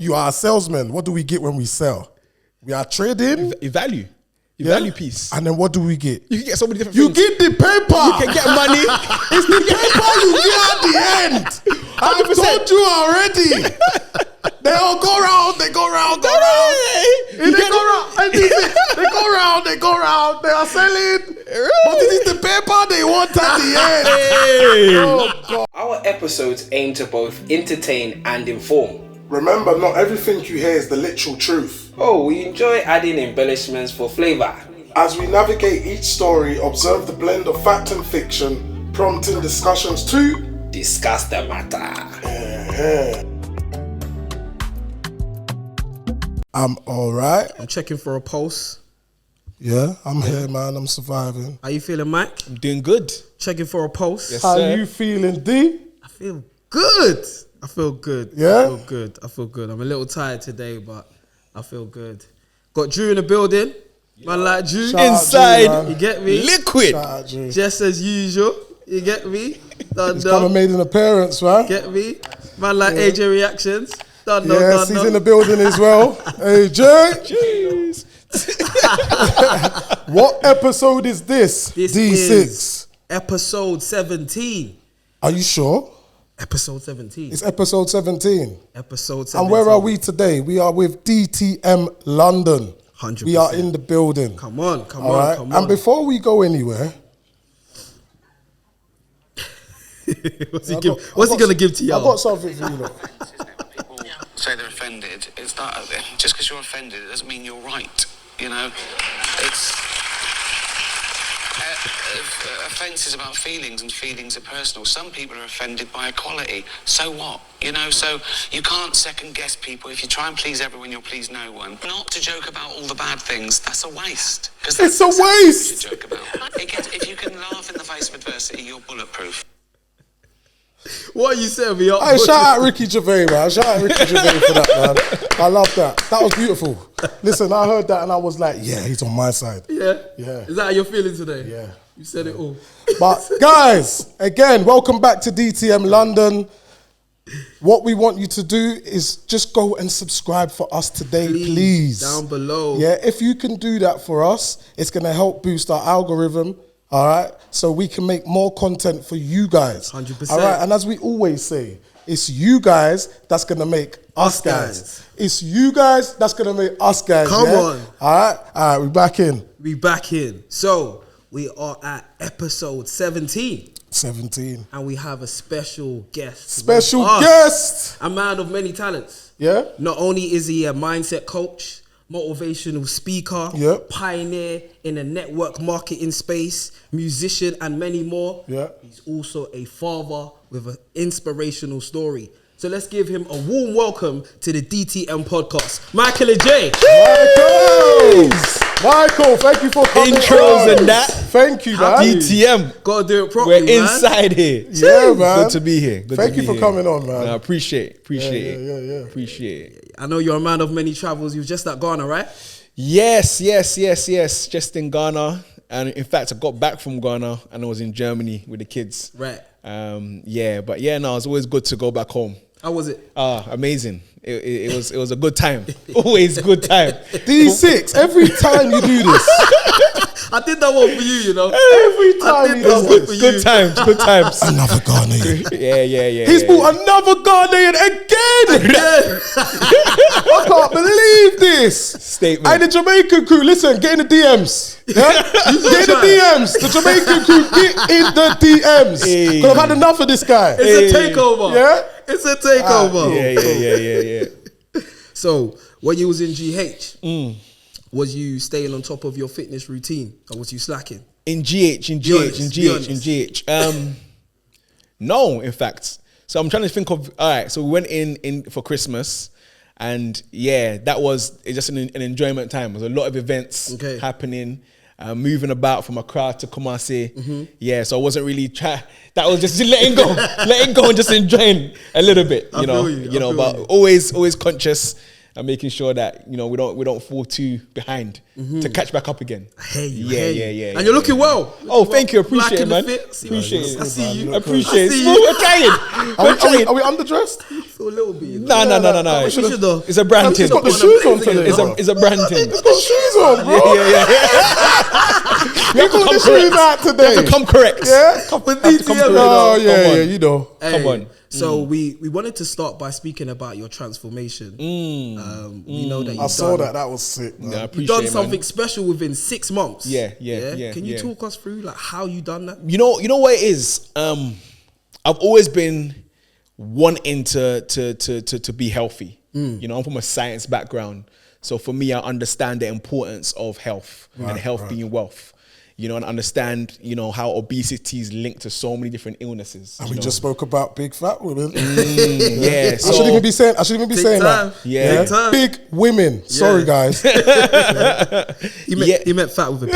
You are a salesman. What do we get when we sell? We are trading. Value. Value piece. And then what do we get? You can get so many different things. You get the paper. You can get money. It's the paper you get at the end. 100%. I told you already. They all go round. They go round. They go round. They are selling. But it is the paper they want at the end. Oh, God. Our episodes aim to both entertain and inform. Remember, not everything you hear is the literal truth. Oh, we enjoy adding embellishments for flavor. As we navigate each story, observe the blend of fact and fiction, prompting discussions to discuss the matter. I'm alright. I'm checking for a pulse. Yeah, I'm here, man. I'm surviving. How you feeling, Mike? I'm doing good. Checking for a pulse. Yes, How sir. you feeling, D? I feel good. I feel good. Yeah? I feel good. I'm a little tired today, but I feel good. Got Drew in the building. Man like Drew. Shout out Inside. Drew, man. You get me? Liquid. Shout out, Drew. Just as usual. You get me? He's kind of made an appearance, right? Get me? Man like AJ Reactions. Yes, he's in the building as well. AJ. Jeez. What episode is this? This D6. is episode 17. Are you sure? Episode 17. It's episode 17. Episode 17. And where are we today? We are with DTM London. 100%. We are in the building. Come on. All right? Come on. And before we go anywhere, what's he going to give to y'all? I've got something for you, look. People say they're offended. It's not just because you're offended, it doesn't mean you're right. You know, it's offence is about feelings, and feelings are personal. Some people are offended by equality. So what? You know, so you can't second guess people. If you try and please everyone, you'll please no one. Not to joke about all the bad things. That's a waste. It's a waste. To joke about. If you can laugh in the face of adversity, you're bulletproof. What are you saying? Hey, shout out Ricky Gervais, man. Shout out Ricky Gervais for that, man. I love that. That was beautiful. Listen, I heard that and I was like, yeah, he's on my side. Yeah? Yeah. Is that how you're feeling today? Yeah. You said it all. But guys, again, welcome back to DTM London. What we want you to do is just go and subscribe for us today, please. Down below. Yeah, if you can do that for us, it's going to help boost our algorithm. All right, so we can make more content for you guys. 100%. All right, and as we always say, it's you guys that's gonna make us guys. It's you guys that's gonna make us guys. Come yeah? on. All right, we back in. We back in. So we are at episode 17. 17. And we have a special guest. Special with us. guest. A man of many talents. Yeah. Not only is he a mindset coach, motivational speaker, Yep. pioneer in the network marketing space, musician, and many more. Yeah. He's also a father with an inspirational story. So let's give him a warm welcome to the DTM Podcast. Michael Agyei. Michael, thank you for coming. Intros and that. Thank you, man. DTM. Gotta do it properly, We're man. inside here. Yeah, man. Good to be here. Thank you for coming on, man. I appreciate it. Yeah. Appreciate it. I know you're a man of many travels. You were just at Ghana, right? Yes. Just in Ghana. And in fact, I got back from Ghana and I was in Germany with the kids. Right. It's always good to go back home. How was it? Amazing. It was a good time. Always good time. D6, every time you do this. I did that one for you, you know. Every time you do this. Good times. Another Ghanaian. Yeah. He's brought another Ghanaian again. I can't believe this. Statement. Hey, the Jamaican crew, listen, get in the DMs. Yeah? Get in the DMs. The Jamaican crew, get in the DMs. Because I've had enough of this guy. It's a takeover. Yeah? It's a takeover. Yeah. So, when you was in GH, was you staying on top of your fitness routine, or was you slacking? In GH. No, in fact. So I'm trying to think of, all right, so we went in for Christmas, and yeah, that was just an enjoyment time. There was a lot of events happening, moving about from Accra to Kumasi. Yeah, so I wasn't really that was just letting go and just enjoying a little bit, you know, but always conscious and making sure that we don't fall too behind to catch back up again. I hear you. Yeah. And you're looking well. Oh, thank you. Appreciate it, man. Appreciate it. I see you. Appreciate it. We're trying. Are we underdressed? I feel a little bit. No. It's a brand thing. He's got the shoes on today. It's a brand thing. He's got shoes on, bro. Yeah. You got the shoes out today. You have to come correct. Yeah? Come correct. Oh, yeah, you know. Come on. So we wanted to start by speaking about your transformation. We know that I saw that. That was sick, man. Yeah, you've done something special within 6 months. Yeah. Can you talk us through like how you done that? You know what it is? I've always been wanting to be healthy. I'm from a science background. So for me, I understand the importance of health and health being wealth. And understand, how obesity is linked to so many different illnesses. And we just spoke about big fat women. Yeah, I shouldn't even be saying that. Yeah. Big women. Yeah. Sorry, guys. He meant fat with a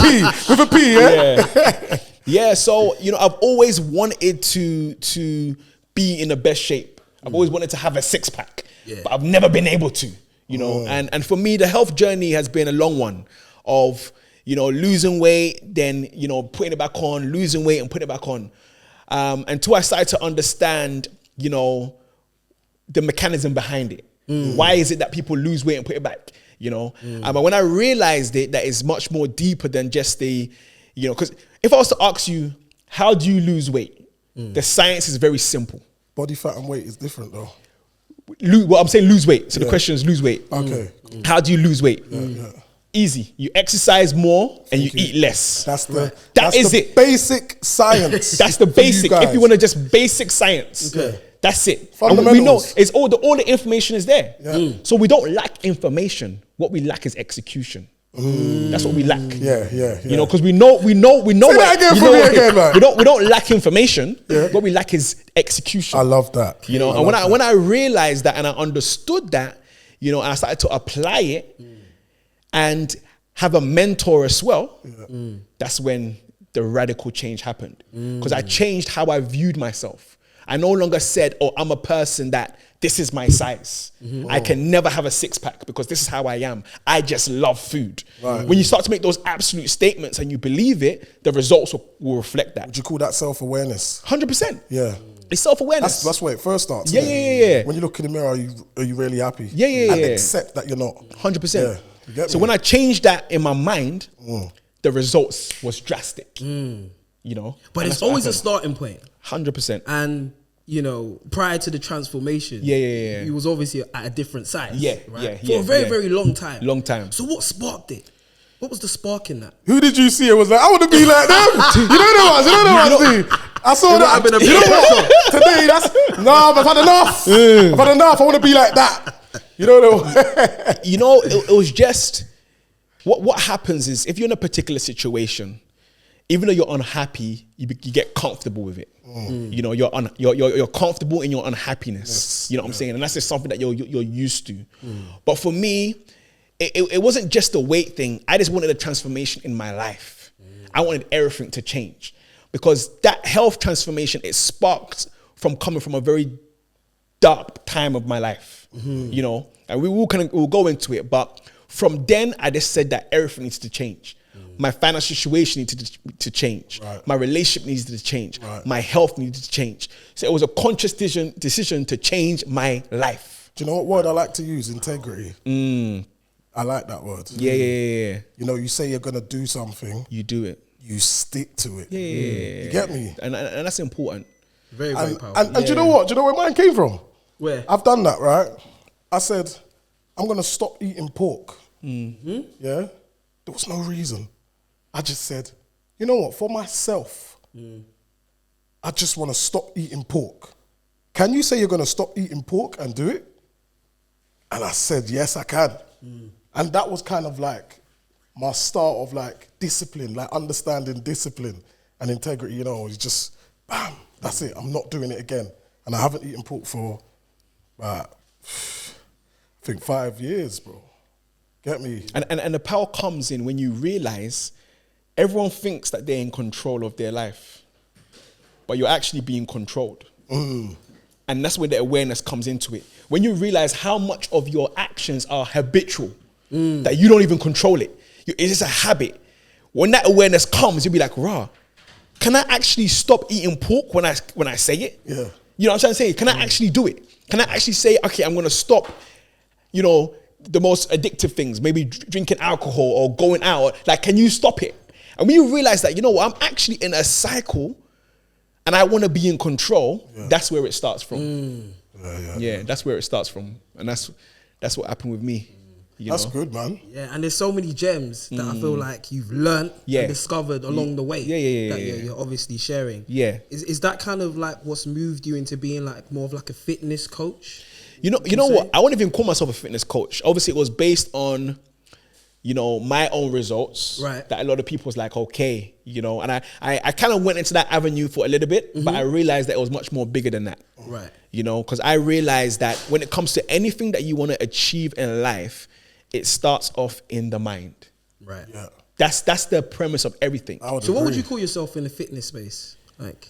P. With a P, yeah? Yeah, so, I've always wanted to be in the best shape. I've always wanted to have a six-pack, but I've never been able to, And for me, the health journey has been a long one of, losing weight, then, putting it back on, losing weight and putting it back on. Until I started to understand, the mechanism behind it. Why is it that people lose weight and put it back? But when I realized it, that is much more deeper than just because if I was to ask you, how do you lose weight? The science is very simple. Body fat and weight is different though. I'm saying lose weight. So the question is lose weight. Okay. How do you lose weight? Easy. You exercise more and you eat less. That's the basic science. That's the basic. If you want to just basic science, that's it. And we know it's all the information is there. Yeah. So we don't lack information. What we lack is execution. That's what we lack. Yeah. Because we know. Say that again for me again, man. We don't lack information. Yeah. What we lack is execution. I love that. And when I realized that and I understood that, and I started to apply it and have a mentor as well, that's when the radical change happened. Because I changed how I viewed myself. I no longer said, I'm a person that this is my size. I can never have a six-pack because this is how I am. I just love food. Right. When you start to make those absolute statements and you believe it, the results will reflect that. Would you call that self-awareness? 100%. Yeah. It's self-awareness. That's where it first starts. Yeah. When you look in the mirror, are you really happy? Yeah. And accept that you're not. 100%. Yeah. So when I changed that in my mind, the results was drastic. But it's always a starting point. 100%. And prior to the transformation, he was obviously at a different size. For a very, very long time. So what sparked it? What was the spark in that? Who did you see? It was like, I want to be like them. You know the ones. I saw that. You know what? Today, I've had enough. I've had enough. I want to be like that. It was just what happens is if you're in a particular situation, even though you're unhappy, you get comfortable with it. You're comfortable in your unhappiness. Yes. You know what I'm saying? And that's just something that you're used to. But for me, it wasn't just the weight thing. I just wanted a transformation in my life. I wanted everything to change. Because that health transformation, it sparked from coming from a very dark time of my life. And we'll go into it. But from then, I just said that everything needs to change. My financial situation needed to change. Right. My relationship needed to change. Right. My health needed to change. So it was a conscious decision to change my life. Do you know what word I like to use? Integrity. I like that word. Yeah. You say you're going to do something. You do it. You stick to it. Yeah. You get me? And that's important. Very, very powerful. And do you know what? Do you know where mine came from? Where? I've done that, right? I said, I'm going to stop eating pork. Yeah? There was no reason. I just said, you know what? For myself, I just want to stop eating pork. Can you say you're going to stop eating pork and do it? And I said, yes, I can. And that was kind of like my start of like discipline, like understanding discipline and integrity. It's just, bam, that's it. I'm not doing it again. And I haven't eaten pork for, I think 5 years, bro. Get me? And the power comes in when you realize everyone thinks that they're in control of their life, but you're actually being controlled. And And that's where the awareness comes into it. When you realize how much of your actions are habitual, that you don't even control it. It's just a habit. When that awareness comes, you'll be like, rah, can I actually stop eating pork when I say it? Yeah. You know what I'm trying to say? Can I actually do it? Can I actually say, okay, I'm going to stop, you know, the most addictive things, maybe drinking alcohol or going out. Like, can you stop it? And when you realize that, you know what, I'm actually in a cycle and I want to be in control, that's where it starts from. Yeah, that's where it starts from. And that's what happened with me. That's good, man. Yeah, and there's so many gems that I feel like you've learned and discovered along the way. You're obviously sharing. Yeah. Is that kind of like what's moved you into being like more of like a fitness coach? You know what? I wouldn't even call myself a fitness coach. Obviously, it was based on, you know, my own results. Right. That a lot of people was like, okay, you know, and I kind of went into that avenue for a little bit, but I realized that it was much more bigger than that. Right. You know, because I realized that when it comes to anything that you want to achieve in life, it starts off in the mind. Right. Yeah. That's the premise of everything. So what would you call yourself in the fitness space? Like,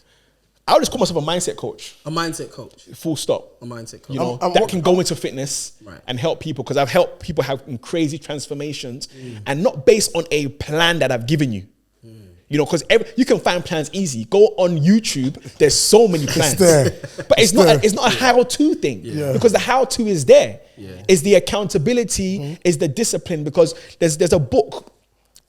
I would just call myself a mindset coach. A mindset coach. Full stop. A mindset coach. You know, that can go into fitness and help people, because I've helped people have crazy transformations and not based on a plan that I've given you. You know, because you can find plans easy. Go on YouTube. There's so many plans, but it's not a how-to thing, because the how-to is there. It's the accountability, is the discipline. Because there's a book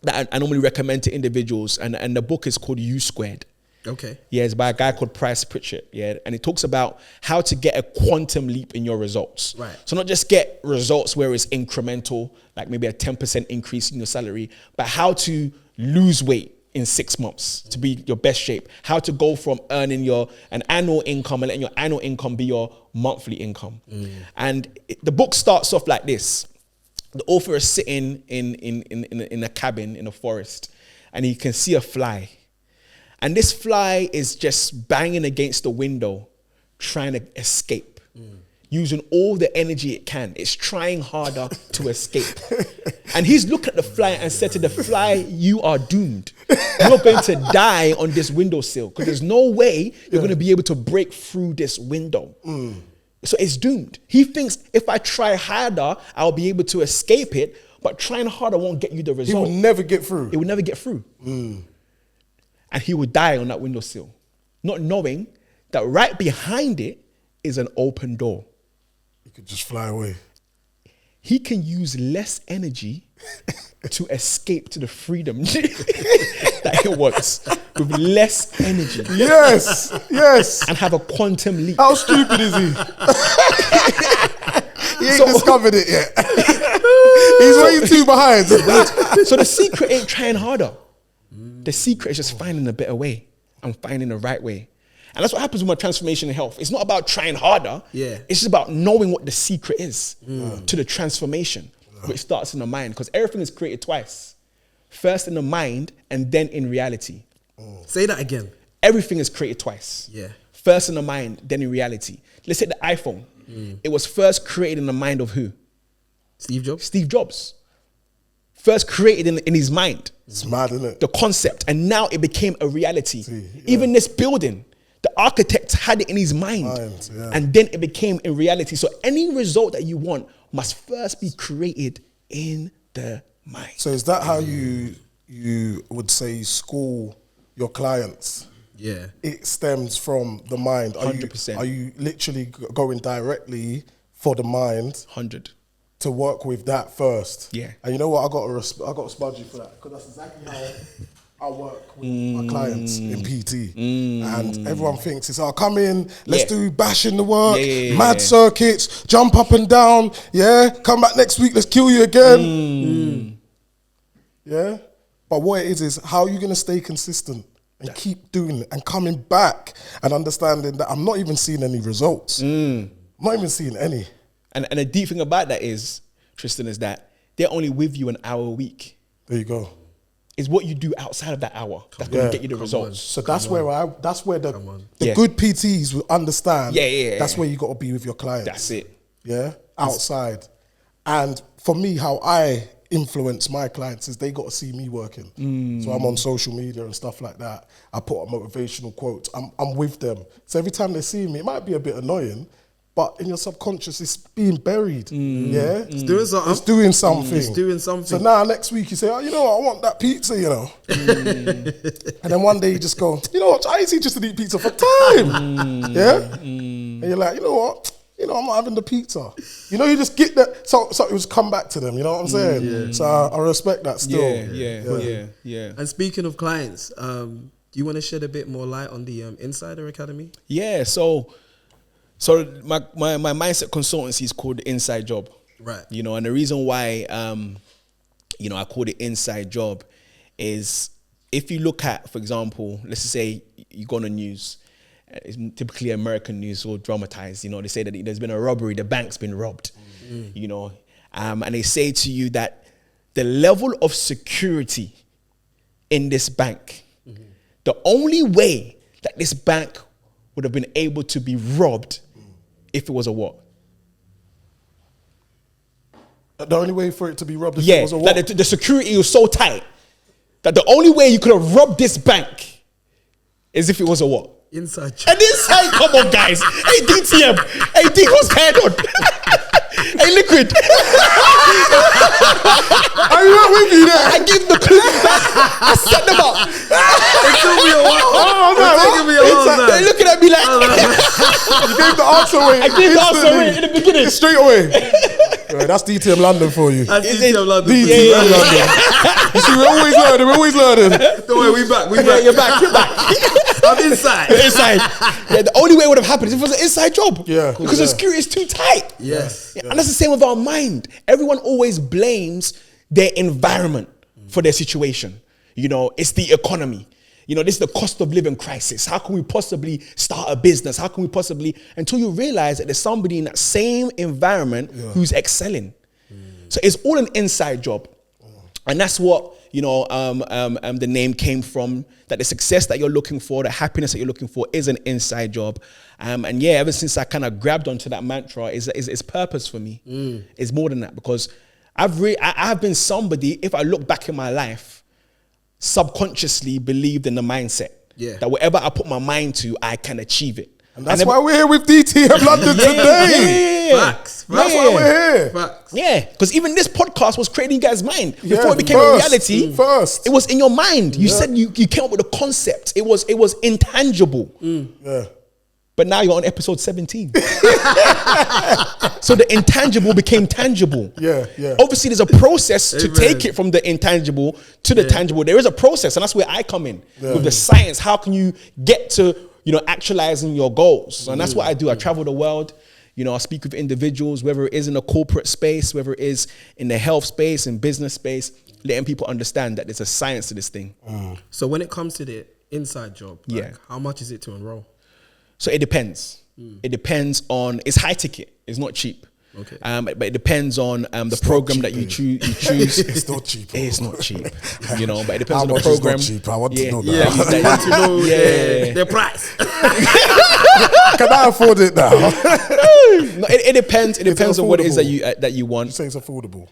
that I normally recommend to individuals, and the book is called U Squared. Okay. Yeah, it's by a guy called Price Pritchett. Yeah, and it talks about how to get a quantum leap in your results. Right. So not just get results where it's incremental, like maybe a 10% increase in your salary, but how to lose weight in 6 months to be your best shape. How to go from earning an annual income and letting your annual income be your monthly income. And the book starts off like this. The author is sitting in a cabin in a forest, and he can see a fly. And this fly is just banging against the window, trying to escape, using all the energy it can. It's trying harder to escape. And he's looked at the fly and said to the fly, you are doomed. You're going to die on this windowsill, because there's no way you're going to be able to break through this window. So it's doomed. He thinks if I try harder, I'll be able to escape it, but trying harder won't get you the result. He will never get through. It will never get through. And he would die on that windowsill, not knowing that right behind it is an open door. He could just fly away. He can use less energy to escape to the freedom that it wants, with less energy. Yes, yes. And have a quantum leap. How stupid is he? He ain't discovered it yet. He's way too behind. So the secret ain't trying harder. The secret is just finding a better way and finding the right way. And that's what happens with my transformation in health. It's not about trying harder. It's just about knowing what the secret is to the transformation, which starts in the mind, because everything is created twice. First in the mind and then in reality. Say that again. Everything is created twice. First in the mind, then in reality. Let's take the iPhone. It was first created in the mind of who? Steve Jobs. Steve Jobs. First created in his mind. It's mad, isn't it? The concept. And now it became a reality. Even this building, the architect had it in his mind. And then it became a reality. So any result that you want must first be created in the mind. So is that how you would say school your clients? Yeah. It stems from the mind. 100%. Are you literally going directly for the mind? 100. To work with that first. Yeah. And you know what? I got to spud you for that, because that's exactly how I work with my clients in PT. And everyone thinks it's, come in, let's do bashing the work, mad circuits, jump up and down, come back next week, let's kill you again. Yeah? But what it is how are you going to stay consistent and keep doing it and coming back and understanding that I'm not even seeing any results. I'm not even seeing any. And the deep thing about that is, Tristan, is that they're only with you an hour a week. There you go. It's what you do outside of that hour that's going to get you the results. So that's where the good PTs will understand. That's where you got to be with your clients. That's it. Yeah, outside. And for me, how I influence my clients is they got to see me working. So I'm on social media and stuff like that. I put up motivational quotes. I'm with them. So every time they see me, it might be a bit annoying, but in your subconscious, it's being buried. Yeah, it's doing something. It's doing something. It's doing something. So now next week you say, oh, you know what, I want that pizza, you know. And then one day you just go, you know what, I ain't just to eat pizza for time. Yeah, and you're like, you know what. You know, I'm not having the pizza. You know, you just get that. So it was come back to them. You know what I'm saying? So I respect that still. Yeah. And speaking of clients, do you want to shed a bit more light on the Insider Academy? Yeah. So my mindset consultancy is called the Inside Job. Right. You know, and the reason why I call it Inside Job is if you look at, for example, let's just say you go on the news. It's typically American news or dramatized. You know, they say that there's been a robbery, the bank's been robbed. You know, and they say to you that the level of security in this bank, the only way that this bank would have been able to be robbed if it was a what? The only way for it to be robbed if it was a what? That the security was so tight that the only way you could have robbed this bank is if it was a what? Inside job. An inside, come on, guys. Hey, DTM. Hey, D, what's head on? Hey, Liquid. Are you not with me there? I give the clue. I set them up. It took me a while. They're looking at me like. You gave the answer away. I gave the answer away in the beginning. Straight away. Right, that's DTM London for you. That's DTM London. DTM London. You see, we're always learning. Don't worry, we back. You're back. I'm inside. Yeah, the only way it would have happened is if it was an inside job. Yeah. Because the security is too tight. Yes. Yeah. And that's the same with our mind. Everyone always blames their environment for their situation. You know, it's the economy. You know, this is the cost of living crisis. How can we possibly start a business? How can we possibly, until you realize that there's somebody in that same environment who's excelling. So it's all an inside job. And that's what, you know, the name came from, that the success that you're looking for, the happiness that you're looking for is an inside job. And yeah, ever since I kind of grabbed onto that mantra, is purpose for me. It's more than that, because I've been somebody, if I look back in my life, subconsciously believed in the mindset that whatever I put my mind to, I can achieve it. And that's why we're here with DTM London today. Facts. That's why we're here. Facts. Yeah, because even this podcast was creating you guys' mind before it became a reality. First, it was in your mind. You said you came up with a concept. It was intangible. Yeah. But now you're on episode 17. So the intangible became tangible. Yeah. Obviously, there's a process to take it from the intangible to the tangible. There is a process, and that's where I come in with the science. How can you get to, you know, actualizing your goals? And that's what I do. I travel the world. You know, I speak with individuals, whether it is in a corporate space, whether it is in the health space and business space, letting people understand that there's a science to this thing. So when it comes to the inside job, how much is it to enroll? So it depends. It depends on, it's high ticket. It's not cheap. Okay. But it depends on the program that you choose. It's not cheap. It's not cheap. You know, but it depends on the program. It's not cheap. I want to know that. I want to know the price. Can I afford it now? No, it depends. It depends on what it is that you want. You say it's affordable.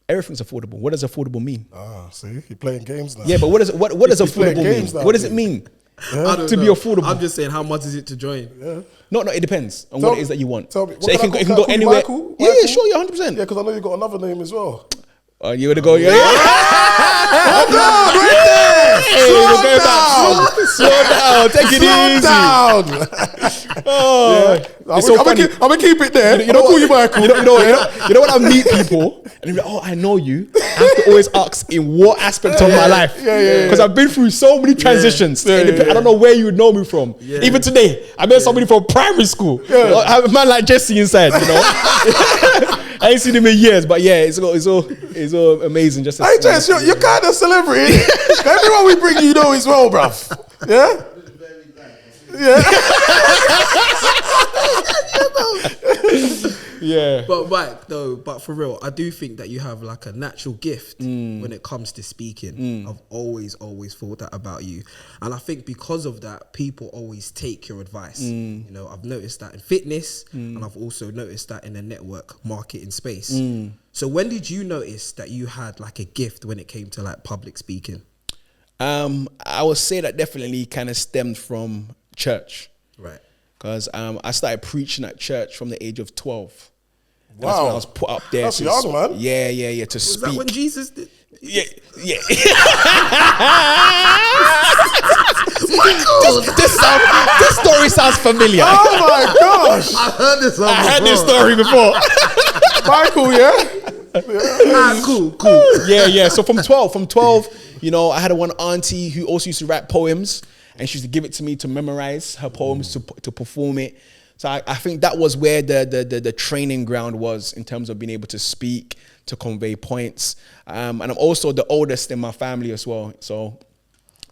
Everything's affordable. What does affordable mean? See, you're playing games now. Yeah, but what does affordable mean? Now, what does it mean? To be affordable. I'm just saying, how much is it to join? No, it depends on what it is that you want. Tell me, so it can go anywhere. Michael? Yeah, sure, you're 100%. Yeah, because I know you got another name as well. You want to go? Yeah. Hold on, right there. Hey, slow down. Take it easy. I'm gonna keep it there. You know, call you Michael. You know when I meet people and they're like, oh, I know you. I have to always ask in what aspect of my life. Because I've been through so many transitions. I don't know where you would know me from. Even today, I met somebody from primary school. I have a man like Jesse inside. You know. I ain't seen him in years, but yeah, it's all amazing. Just hey, Jess, you're kind of celebrity. Everyone we bring you know as well, bruv. Yeah. Yeah. But Mike, though, but for real, I do think that you have like a natural gift when it comes to speaking. I've always thought that about you. And I think because of that, people always take your advice. You know, I've noticed that in fitness and I've also noticed that in the network marketing space. So when did you notice that you had like a gift when it came to like public speaking? I would say that definitely kind of stemmed from church. Right. Because I started preaching at church from the age of 12. Wow. That's when I was put up there. That's young, man. Yeah, to Was speak. that when Jesus did? Yeah. Michael! This story sounds familiar. Oh my gosh! I heard this one I heard this story before. Michael, yeah? Cool. Yeah. So from 12, you know, I had one auntie who also used to write poems, and she used to give it to me to memorize her poems to perform it. So I think that was where the training ground was in terms of being able to speak, to convey points. And I'm also the oldest in my family as well. So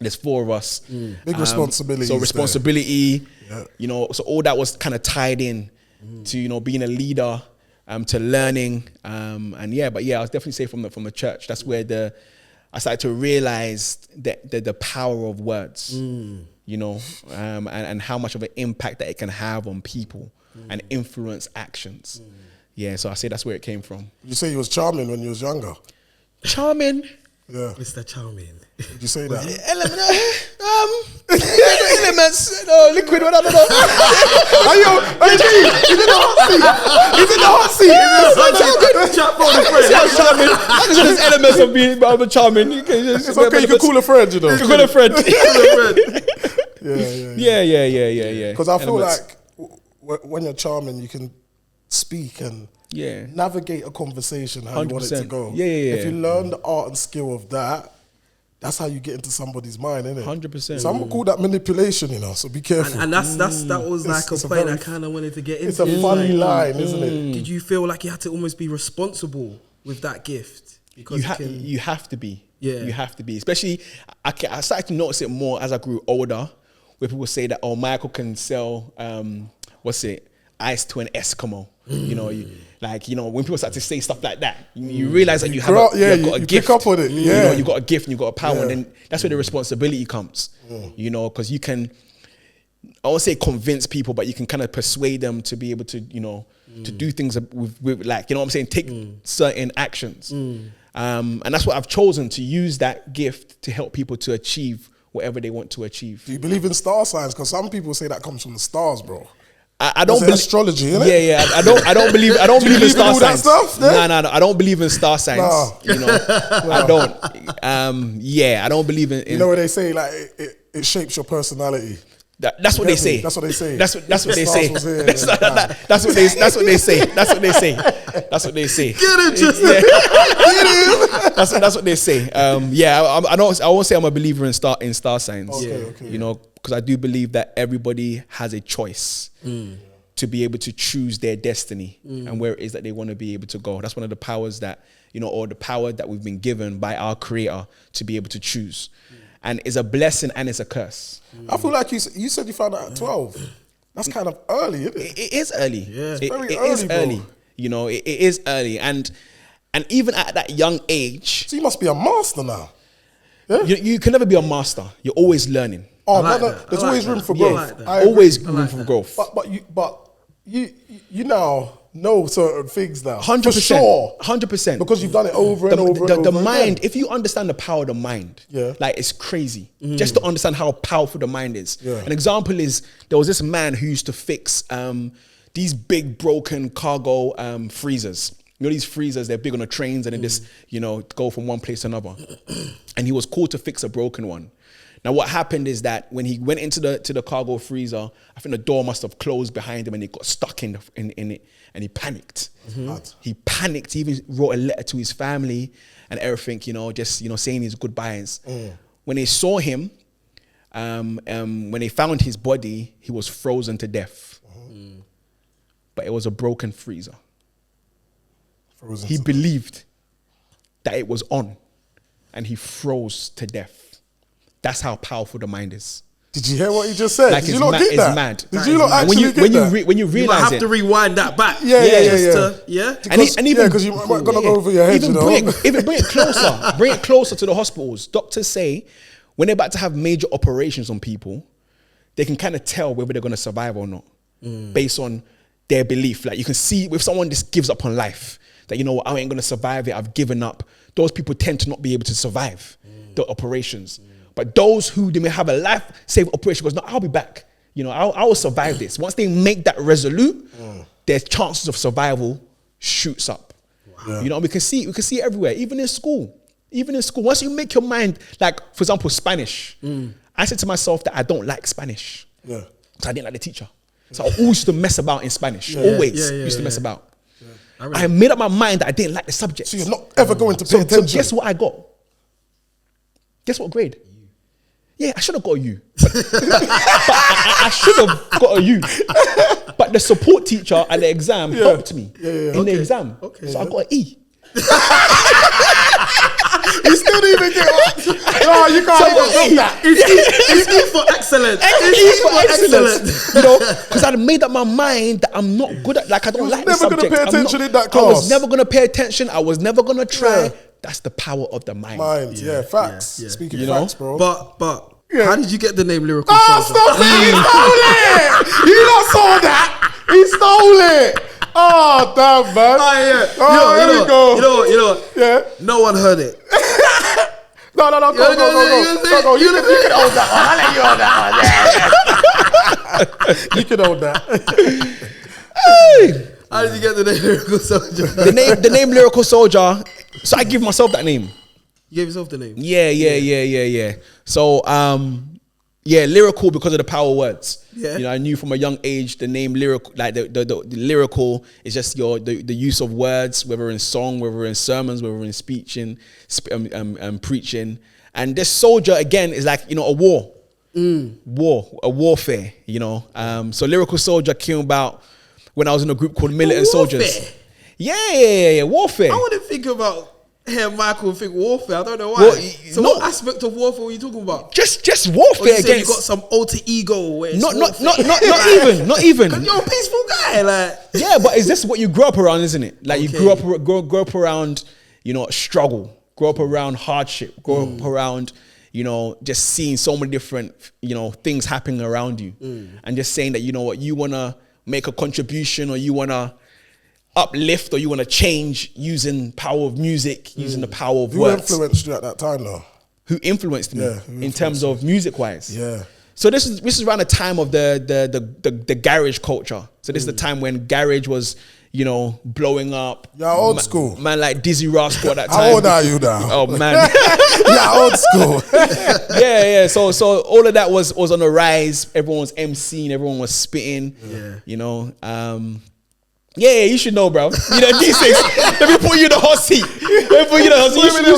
there's 4 of us. Big responsibility. So responsibility, you know, so all that was kind of tied in to, you know, being a leader, to learning. I was definitely say from the church. That's where I started to realize the power of words. You know, and how much of an impact that it can have on people and influence actions. Yeah, so I say that's where it came from. You say you was charming when you was younger. Charming? Yeah. Mr. Charming. Did you say that? Elements, liquid, whatever. He's in the hot seat. Chat for the friend. Charming. There's elements of being charming. It's okay, you can call a friend, you know. You can call a friend. Yeah. Because I feel Elements. like when you're charming, you can speak and navigate a conversation how you want it to 100%. go. Yeah. If you learn the art and skill of that, that's how you get into somebody's mind, isn't it? 100%. So I'm gonna call that manipulation, you know. So be careful. And that was like It's a a point very- I kind of wanted to get into. It's a funny line, isn't it? Did you feel like you had to almost be responsible with that gift? Because You have to be. Yeah. You have to be. Especially, I started to notice it more as I grew older, where people say that, oh, Michael can sell, ice to an Eskimo. You know, when people start to say stuff like that, you realize that you've got a gift. Pick up on it. You know, you got a gift and you got a power, and then that's where the responsibility comes. You know, because you can, I won't say convince people, but you can kind of persuade them to be able to, you know, to do things with like, you know what I'm saying, take certain actions. And that's what I've chosen, to use that gift to help people to achieve whatever they want to achieve. Do you believe in star signs? Because some people say that comes from the stars, bro. I don't believe astrology, isn't it? Yeah. I don't believe in star all that signs. stuff, then? No. I don't believe in star signs. Nah. You know, I don't. I don't believe in. You know what they say? Like it shapes your personality. That's what they say. That's what they say. That's what they say. Stars was here. That's what they say. That's what they say. That's what they say. Get it, Justin. That's what they say. I won't say I'm a believer in star signs. Okay. You know, because I do believe that everybody has a choice to be able to choose their destiny and where it is that they want to be able to go. That's one of the powers that, you know, or the power that we've been given by our Creator to be able to choose. And it's a blessing and it's a curse. I feel like you said you found out at 12. That's kind of early, isn't it? It is early. Yeah, It very is early, early. bro. You know, it is early. And even at that young age, So you must be a master now. Yeah? you can never be a master. You're always learning. Oh, like no. that. There's I like always that. room for Yeah, growth. I like that. I agree. Always room for growth. But you now know certain things now. 100%. For sure. 100%. Because you've done it over and over and over. The mind, again. if you understand the power of the mind, Yeah. like it's crazy. Just to understand how powerful the mind is. Yeah. An example is, there was this man who used to fix these big broken cargo freezers. You know, these freezers, they're big on the trains and they just, you know, go from one place to another. And he was called to fix a broken one. Now, what happened is that when he went into the cargo freezer, I think the door must have closed behind him and he got stuck in it, and he panicked. He panicked. He even wrote a letter to his family and everything, you know, just, you know, saying his goodbyes. When they saw him, when they found his body, he was frozen to death. But it was a broken freezer. He believed that it was on, and he froze to death. That's how powerful the mind is. Did you hear what he just said? Like, Did you not get that? mad. Did you not actually get that? When you You might realize have it, to rewind that back. Yeah. and even because you might gonna go over your head, even you know. bring it closer to the hospitals. Doctors say when they're about to have major operations on people, they can kind of tell whether they're going to survive or not based on their belief. Like, you can see if someone just gives up on life, that, you know what, I ain't going to survive it, I've given up. Those people tend to not be able to survive the operations. But those who they may have a life-saving operation goes, no, I'll be back. You know, I will survive this. Once they make that resolute, their chances of survival shoots up. Wow. You know, we can see it everywhere, even in school. Once you make your mind, like, for example, Spanish. I said to myself that I don't like Spanish. Yeah. So I didn't like the teacher. So I always used to mess about in Spanish. Always used to mess about. Yeah. I made up my mind that I didn't like the subject. So you're not ever going to pay attention. So guess what I got? Guess what grade? Yeah, I should have got a U. But I should have got a U. But the support teacher at the exam helped me in the exam. So I got an E. You still didn't even get one. No, you can't even do that. It's E for excellent. E for excellent. You know, because I'd made up my mind that I'm not good at, like, I don't like the subject. Never going to pay attention in that class. I was never going to pay attention. I was never going to try. Yeah. That's the power of the mind. Facts. Yeah. Speaking of facts, bro. But how did you get the name Lyrical Soldier? Soldier? Stop it! He stole it! You not saw that? He stole it! Oh, damn, man. Here we go. You know. Yeah. No one heard it. No. Go. You can hold that one. I'll let you hold that one. You can hold that. How did you get the name Lyrical Soldier? The name Lyrical Soldier. So I give myself that name. You gave yourself the name? Yeah. So, lyrical because of the power words. Yeah. You know, I knew from a young age the name lyrical, like the lyrical is just the use of words, whether in song, whether in sermons, whether in speech and preaching. And this soldier again is like, you know, a warfare. You know, so Lyrical Soldier came about when I was in a group called Militant Soldiers. Yeah, warfare. I wouldn't think about Michael and think warfare. I don't know why. What aspect of warfare are you talking about? Just warfare against. You got some alter ego. Where not even. Because you're a peaceful guy, like. Yeah, but is this what you grew up around, isn't it? Like, you grew up around, you know, struggle, grow up around hardship, grow up around, you know, just seeing so many different, you know, things happening around you, and just saying that, you know what, you wanna make a contribution, or you wanna uplift, or you want to change using power of music, using the power of words. Who influenced you at that time, though? Who influenced me in terms of music wise? Yeah. So this is around the time of the garage culture. So this is the time when garage was, you know, blowing up. Yeah, old school. Man like Dizzy Rascal at that time. How old are you now? Oh man. Yeah, old school. Yeah. So all of that was on the rise. Everyone was MCing, everyone was spitting. Yeah. You know. Yeah, you should know, bro. You know, these things. Let me put you in the hot seat. You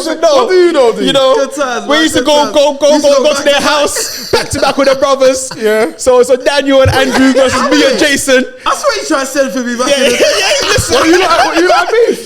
should know. What do you know, dude? You know, we used to go to their house, back to back with their brothers. Yeah. So Daniel and Andrew versus me and Jason. I swear you tried to send for me back in the day. Yeah, listen. What you like me?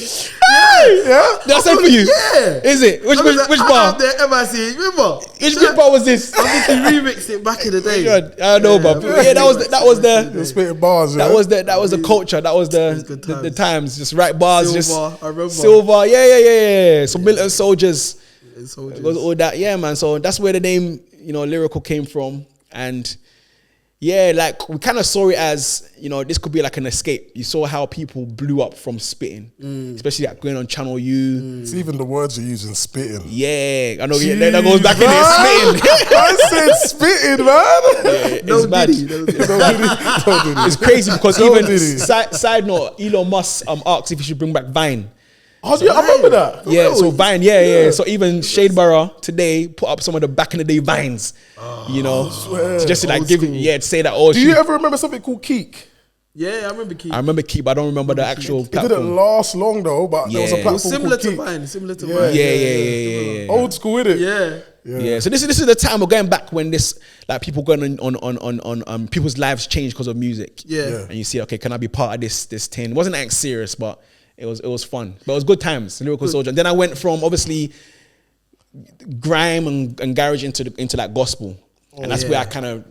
Yeah. That's it for you. Yeah. Is it? Which bar? The MIC. Remember? Which bar was this? I think you remixed it back in the day. I know, but yeah, that was the spitting bars. That was the culture. That was the times. Just write bars. Silver, I remember. Silver. Yeah. So Militant Soldiers. It was all that. Yeah, man. So that's where the name, you know, Lyrical came from. And yeah, like, we kind of saw it as, you know, this could be like an escape. You saw how people blew up from spitting, especially like going on Channel U. It's even the words you're using, spitting. Yeah, I know. Yeah, that goes back in there, spitting. I said spitting, man. Yeah, it's bad. It's crazy because even side note, Elon Musk asked if he should bring back Vine. Oh, yeah, I remember that. Yeah, so Vine, yeah. So even Shadeborough today put up some of the back in the day Vines, you know, so just to like to say that. Oh, do you ever remember something called Keek? Yeah, I remember Keek. I remember Keek, but I don't remember the actual platform. It didn't last long though, but there was a platform similar called to Keek. Vine, similar to Vine. Yeah. Old school, innit? Yeah. So this is the time we're going back when this, like, people going on people's lives change because of music. Yeah. And you see, okay, can I be part of this thing? It wasn't that serious, but it was fun. But it was good times, Lyrical Soldier. And then I went from obviously grime and garage into like gospel. And that's where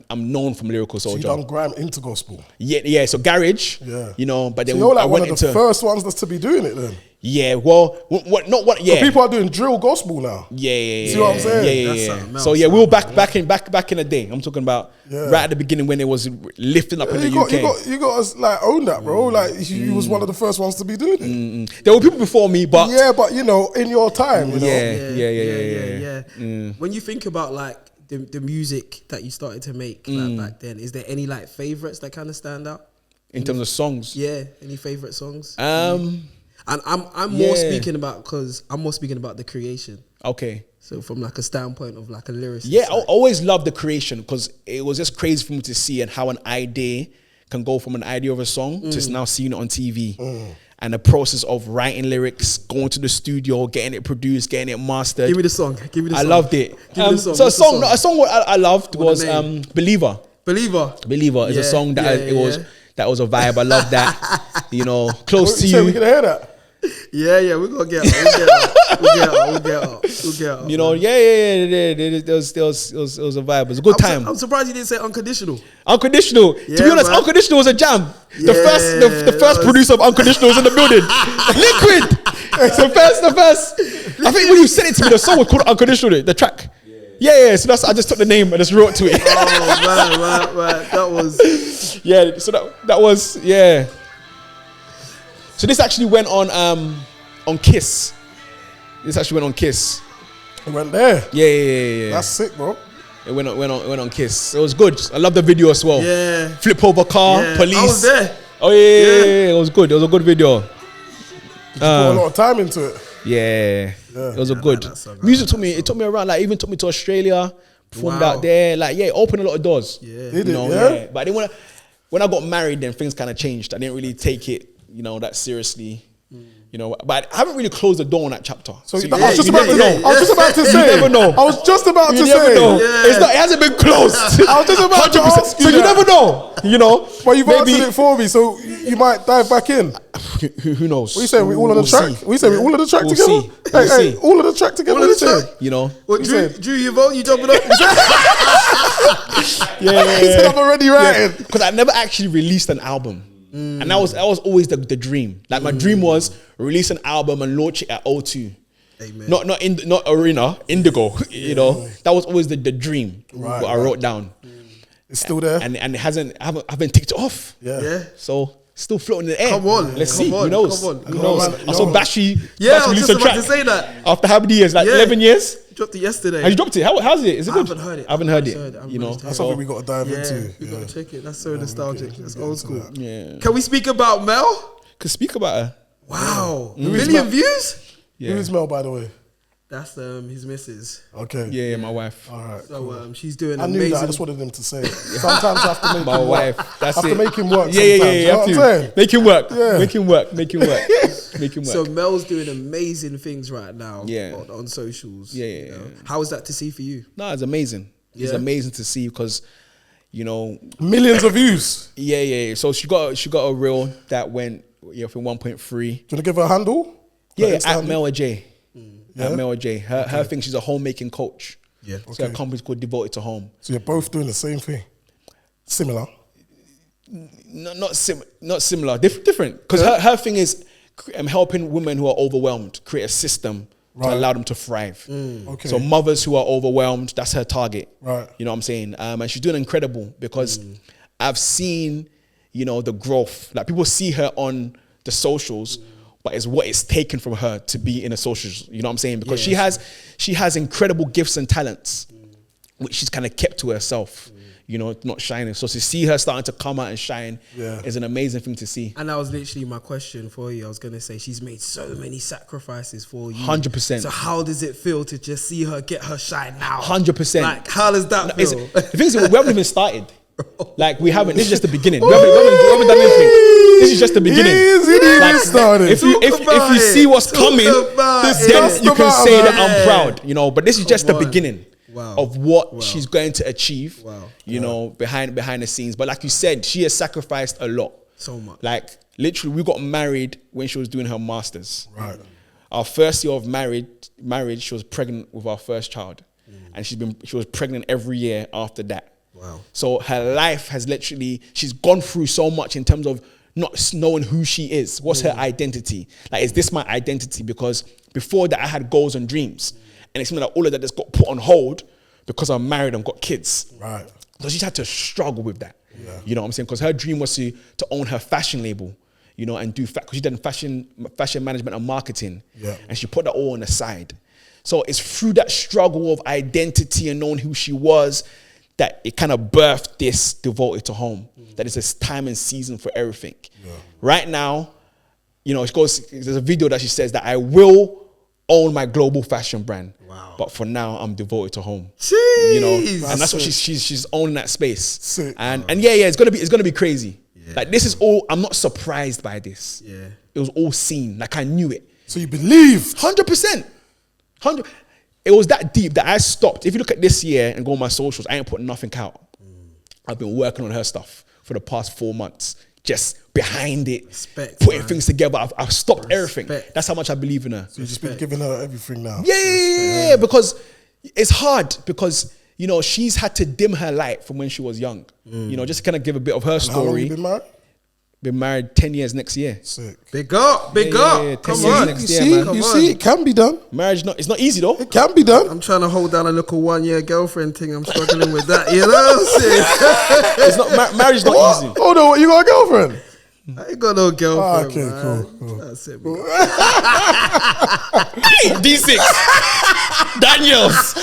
I'm known from Lyrical So you Soldier. done grime into gospel. Yeah. So garage, Yeah. you know, but then So you're like I one went of the into first ones that's to be doing it then. yeah. Well, yeah. So people are doing drill gospel now. Yeah. See what I'm saying? Yeah. That's something else, So yeah, we were back in the day. I'm talking about Yeah. right at the beginning when it was lifting up in the UK. You got to like own that, bro. Like you was one of the first ones to be doing it. There were people before me, but Yeah, but you know, in your time, you know. Yeah. When you think about like the music that you started to make like, back then, is there any like favorites that kind of stand out? In terms of songs, Yeah, any favorite songs? and I'm more speaking about the creation. okay. So from like a standpoint of like a lyricist. Yeah, I always loved the creation because it was just crazy for me to see and how an idea can go from an idea of a song to now seeing it on TV. And the process of writing lyrics, going to the studio, getting it produced, getting it mastered. Give me the song. I loved it. Give me the song. So What's the a song what I loved What's was the name? Believer. Believer. Believer is a Yeah, song that yeah. that was a vibe. I love that. You know, close What to you say, we you. can hear that. Yeah, we're gonna get up. We'll get up. You know, yeah. There was a vibe. It was a good time. I'm surprised you didn't say unconditional. Unconditional. To Yeah, be honest, man. Unconditional was a jam. Yeah, The first that was- producer of Unconditional was in the building. Liquid. The first. I think when you sent it to me, the song was called Unconditional. The track. Yeah. So I just took the name and just wrote to it. Oh man, that was. Yeah. So that was yeah. So this actually went on Kiss. This actually went on Kiss. It went there. Yeah. That's sick, bro. It went on Kiss. It was good. I love the video as well. Yeah. Flip over car, Yeah. police. I was there. Oh yeah. It was good. It was a good video. Put a lot of time into it. Yeah. It was a good. that song, Music took me around. Like even took me to Australia. Performed Wow. out there. Like opened a lot of doors. Yeah. Did You it, know, yeah? But I didn't when I got married, then things kind of changed. I didn't really take it, that seriously. You know, but I haven't really closed the door on that chapter. So you I was just about to never know. I was just about to say. You never know. I was just about to You never say. know. Yeah. It hasn't been closed. I was just about to 100%. ask you So you that. never know. You know. Well, you've Maybe- answered it for me, so you might dive back in. Who knows? What you saying? We all on the We'll track? see. We saying we all on the track We'll together? see. Hey, We'll hey, see. all on the track together. All on What the you saying? track? You know. What, Drew, you vote? You jumping up? He said I'm already writing. Because I never actually released an album. And that was always the dream. Like my dream was release an album and launch it at O2. Amen. Not Arena, Indigo. You know, that was always the dream. Right, what I wrote down. It's still there. And it hasn't. I haven't ticked it off. Yeah. So still floating in the air. Come on, Let's come see. on, Who knows? come on. Who You knows? know, man, I saw you know. Bashi. Yeah, I Bashi was release just a about track to say that. after how many years? Like Yeah. 11 years. Dropped it yesterday. Have you dropped it? How's it? Is it I good? haven't heard it. I haven't heard I it. haven't You know. heard it. That's something we got to dive Yeah, into. we gotta check it. That's so nostalgic. That's get old into school. that. Yeah. Can we speak about Mel? Could speak about her. Wow, is million Mel? views. Yeah. Who is Mel, by the way? That's his missus. Okay. Yeah, my wife. All right. So she's doing I knew amazing. that. I just wanted him to say it. Sometimes I have to make My him wife. work. That's I have it. to make him work. Yeah. sometimes, You you know have what I'm to saying? make him work. Yeah. Make him work. Make him work. Make him work. So Mel's doing amazing things right now. Yeah. On socials. Yeah. you know. How is that to see for you? No, it's amazing. It's Yeah. amazing to see because, Millions of views. yeah. So she got a reel that went for 1.3. Do you want to give her a handle? Yeah, Her Insta at handle? Mel Agyei. Yeah? At Mel Agyei. Her thing, she's a homemaking coach. Yeah. So her Okay. company's called Devoted to Home. So you're both doing the same thing. Similar. Not similar. Different. Because her thing is helping women who are overwhelmed create a system to Right. allow them to thrive. Okay. So mothers who are overwhelmed, that's her target. Right. You know what I'm saying? And she's doing incredible because I've seen, the growth. Like people see her on the socials, but it's what it's taken from her to be in the socials. You know what I'm saying? Because she has incredible gifts and talents, which she's kind of kept to herself. Not shining. So to see her starting to come out and shine is an amazing thing to see. And that was literally my question for you. I was gonna say she's made so many sacrifices for you. 100%. So how does it feel to just see her get her shine now? 100%. Like how does that feel? The thing is, we haven't even started. Like we haven't. This is just the beginning. We haven't done anything. This is just the beginning. Even started. If you see what's coming, then you can say that I'm proud. But this is just the beginning. Wow. Of what she's going to achieve, Wow. behind the scenes. But like you said, she has sacrificed a lot. So much. Like literally, we got married when she was doing her masters. Right. Our first year of marriage, she was pregnant with our first child. and she was pregnant every year after that. Wow. So her life has literally, she's gone through so much in terms of not knowing who she is. What's her identity? Like, is this my identity? Because before that, I had goals and dreams. And it seemed like all of that just got put on hold because I'm married and got kids. Right. So she's had to struggle with that. Yeah. You know what I'm saying? Because her dream was to own her fashion label, you know, and do, because she did fashion management and marketing. Yeah. And she put that all on the side. So it's through that struggle of identity and knowing who she was that it kind of birthed this Devoted to Home. That it's a time and season for everything. Yeah. Right now, you know, there's a video that she says that I will own my global fashion brand. Wow. But for now, I'm devoted to home. Jeez. You know, and that's what she's owning that space. Sick. And yeah, it's gonna be crazy. Yeah. Like, this is all, I'm not surprised by this. Yeah. It was all seen. Like, I knew it. So you believed? 100%. It was that deep that I stopped. If you look at this year and go on my socials, I ain't putting nothing out. I've been working on her stuff for the past 4 months, just behind it, putting things together. I've stopped everything. That's how much I believe in her. So you've just been giving her everything now? Yeah, because it's hard, because, you know, she's had to dim her light from when she was young. You know, just to kind of give a bit of her story. How long have you been married? Been married 10 years next year. Sick. Big up. Come on. You see, it can be done. Marriage, it's not easy though. It can be done. I'm trying to hold down a little 1 year girlfriend thing. I'm struggling with that. You know what I'm saying? It's not, marriage is not easy. Oh no, you got a girlfriend? I ain't got no girlfriend. Okay, man. cool. That's it. D6. Daniels.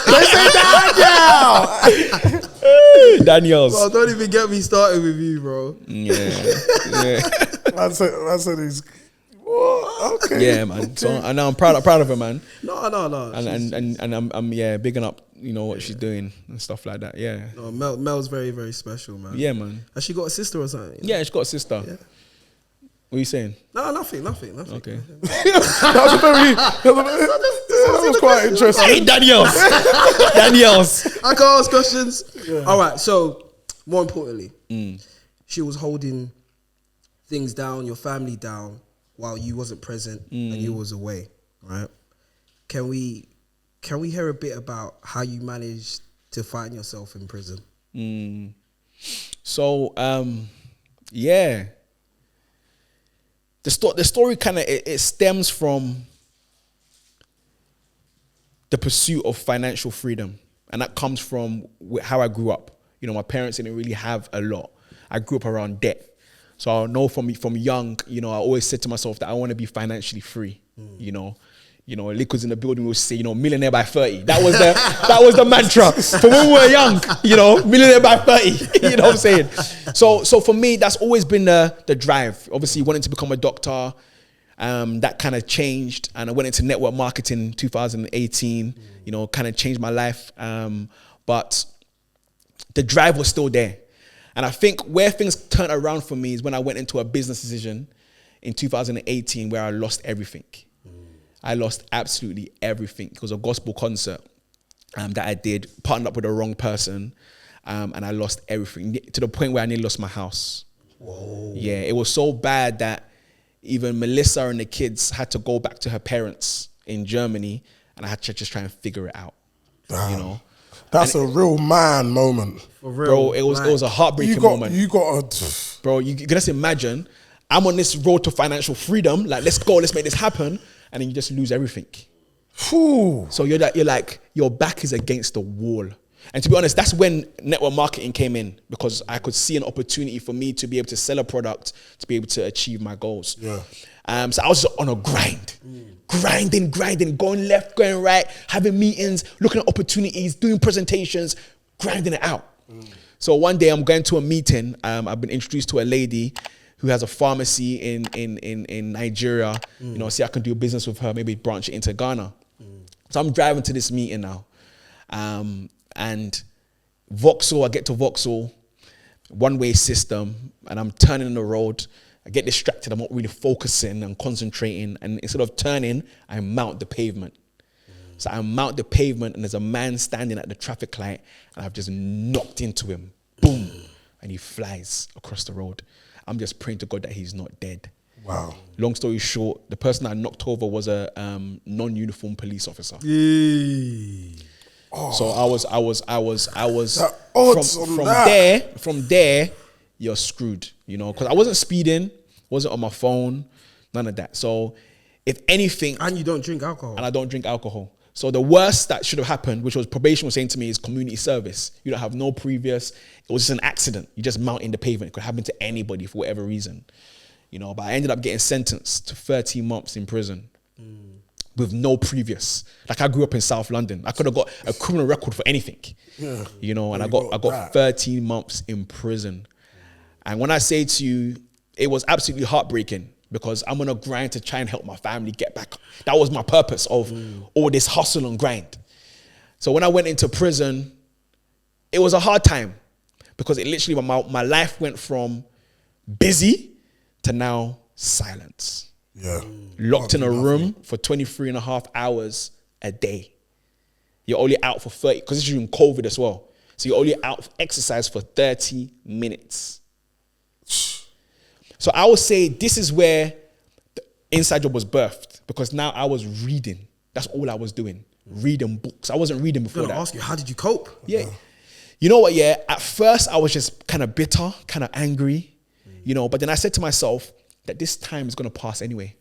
They say Daniel. Daniels. Well, don't even get me started with you, bro. Yeah. I said he's. Okay. Yeah, man. So I know I'm proud of her, man. No. And I'm bigging up, you know, what she's doing and stuff like that. Yeah. No, Mel's very, very special, man. Yeah, man. Has she got a sister or something? Yeah, she's got a sister. Yeah. What are you saying? No, nothing. Okay. That was quite interesting. Hey, Daniels. I can ask questions. Yeah. All right. So, more importantly, she was holding things down, your family down, while you wasn't present and you was away. Right? Can we hear a bit about how you managed to find yourself in prison? So, yeah. The story kind of it stems from the pursuit of financial freedom, and that comes from how I grew up. You know, my parents didn't really have a lot. I grew up around debt, so I know from young, you know, I always said to myself that I want to be financially free. You know, Liquids in the building will say, you know, millionaire by 30. That was the mantra for when we were young. You know, millionaire by 30. You know what I'm saying? So for me, that's always been the drive. Obviously, wanting to become a doctor, that kind of changed, and I went into network marketing in 2018. You know, kind of changed my life, but the drive was still there. And I think where things turned around for me is when I went into a business decision in 2018 where I lost everything. I lost absolutely everything. It was a gospel concert that I did, partnered up with the wrong person, and I lost everything to the point where I nearly lost my house. Whoa. Yeah, it was so bad that even Melissa and the kids had to go back to her parents in Germany, and I had to just try and figure it out. Damn. You know, that's a real man moment. For real, bro. It was a heartbreaking moment. Bro, you can just imagine. I'm on this road to financial freedom. Like, let's go, let's make this happen. And then you just lose everything. Whew. So you're like, your back is against the wall. And to be honest, that's when network marketing came in, because I could see an opportunity for me to be able to sell a product, to be able to achieve my goals. Yeah. So I was just on a grind. Grinding, going left, going right, having meetings, looking at opportunities, doing presentations, grinding it out. So one day I'm going to a meeting. I've been introduced to a lady who has a pharmacy in Nigeria. You know, see, I can do business with her, maybe branch it into Ghana. So I'm driving to this meeting now. And Vauxhall, I get to Vauxhall, one-way system, and I'm turning on the road. I get distracted. I'm not really focusing and concentrating. And instead of turning, I mount the pavement. So I mount the pavement, and there's a man standing at the traffic light, and I've just knocked into him. Boom. And he flies across the road. I'm just praying to God that he's not dead. Wow. Long story short, the person I knocked over was a non-uniform police officer. So I was The odds on that. from there, you're screwed, you know, because I wasn't speeding, wasn't on my phone, none of that. So if anything, And you don't drink alcohol. and I don't drink alcohol. So the worst that should have happened, which was probation was saying to me, is community service. You don't have no previous. It was just an accident. You just mount in the pavement. It could happen to anybody for whatever reason, you know. But I ended up getting sentenced to 13 months in prison with no previous. Like I grew up in South London. I could have got a criminal record for anything, you know. And I got 13 months in prison. And when I say to you, it was absolutely heartbreaking. Because I'm on a grind to try and help my family get back. That was my purpose of all this hustle and grind. So when I went into prison, it was a hard time. Because it literally, my life went from busy to now silence. Yeah. Locked in a room for 23 and a half hours a day. You're only out for 30, because it's during COVID as well. So you're only out for exercise for 30 minutes. So I would say this is where the inside job was birthed, because now I was reading. That's all I was doing, reading books. I wasn't reading before I'm that. gonna ask you, how did you cope? Yeah. You know what, yeah? At first, I was just kind of bitter, kind of angry, you know, but then I said to myself that this time is going to pass anyway.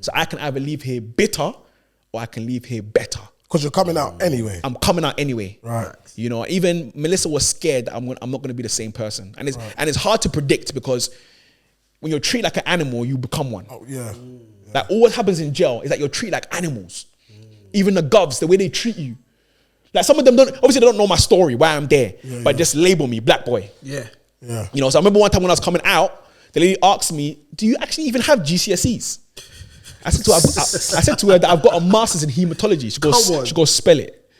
So I can either leave here bitter or I can leave here better. Because you're coming out anyway. I'm coming out anyway. Right. You know, even Melissa was scared that I'm not going to be the same person. And it's hard to predict, because when you're treated like an animal, you become one. Oh, yeah. Like all what happens in jail is that you're treated like animals. Even the govs, the way they treat you. Like some of them obviously they don't know my story, why I'm there, but just label me black boy. Yeah. Yeah. You know, so I remember one time when I was coming out, the lady asked me, do you actually even have GCSEs? I said to her that I've got a master's in hematology. She goes, spell it.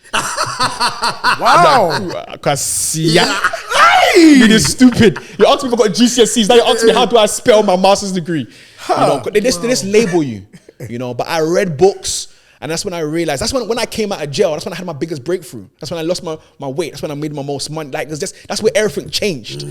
Wow. Because it is stupid. You asked me if I got GCSEs. Now you ask me how do I spell my master's degree. You know, they just label you. You know, but I read books, and that's when I realized. That's when I came out of jail. That's when I had my biggest breakthrough. That's when I lost my weight. That's when I made my most money. Like that's where everything changed,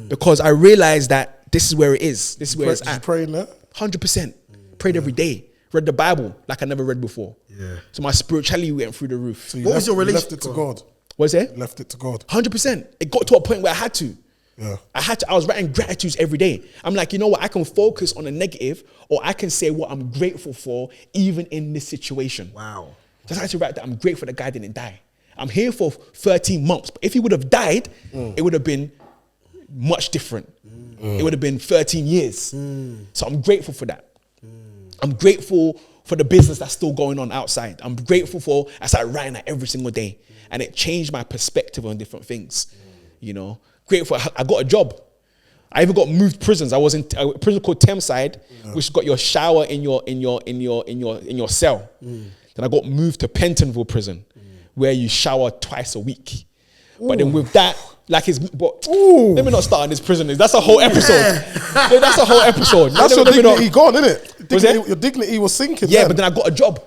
because I realized that this is where it is. This is where it's Did you at. pray in that? 100%. Prayed every day. Read the Bible like I never read before. Yeah. So my spirituality went through the roof. So What was your you relationship left it to with God? What's that? Left it to God. 100%. It got to a point where I had to. Yeah. I was writing gratitudes every day. I'm like, you know what? I can focus on the negative, or I can say what I'm grateful for, even in this situation. Wow. Just had to write that I'm grateful the guy didn't die. I'm here for 13 months. But if he would have died, it would have been much different. It would have been 13 years. So I'm grateful for that. I'm grateful for the business that's still going on outside. I'm grateful for, I started writing that every single day. And it changed my perspective on different things. You know, grateful, I got a job. I even got moved prisons. I was in a prison called Thameside, which got your shower in your cell. Then I got moved to Pentonville prison, where you shower twice a week. But then with that, like let me not start on this prison. That's a whole episode. Yeah, that's a whole episode. That's your dignity gone, isn't it? Your dignity was sinking. Yeah, then. but then I got a job.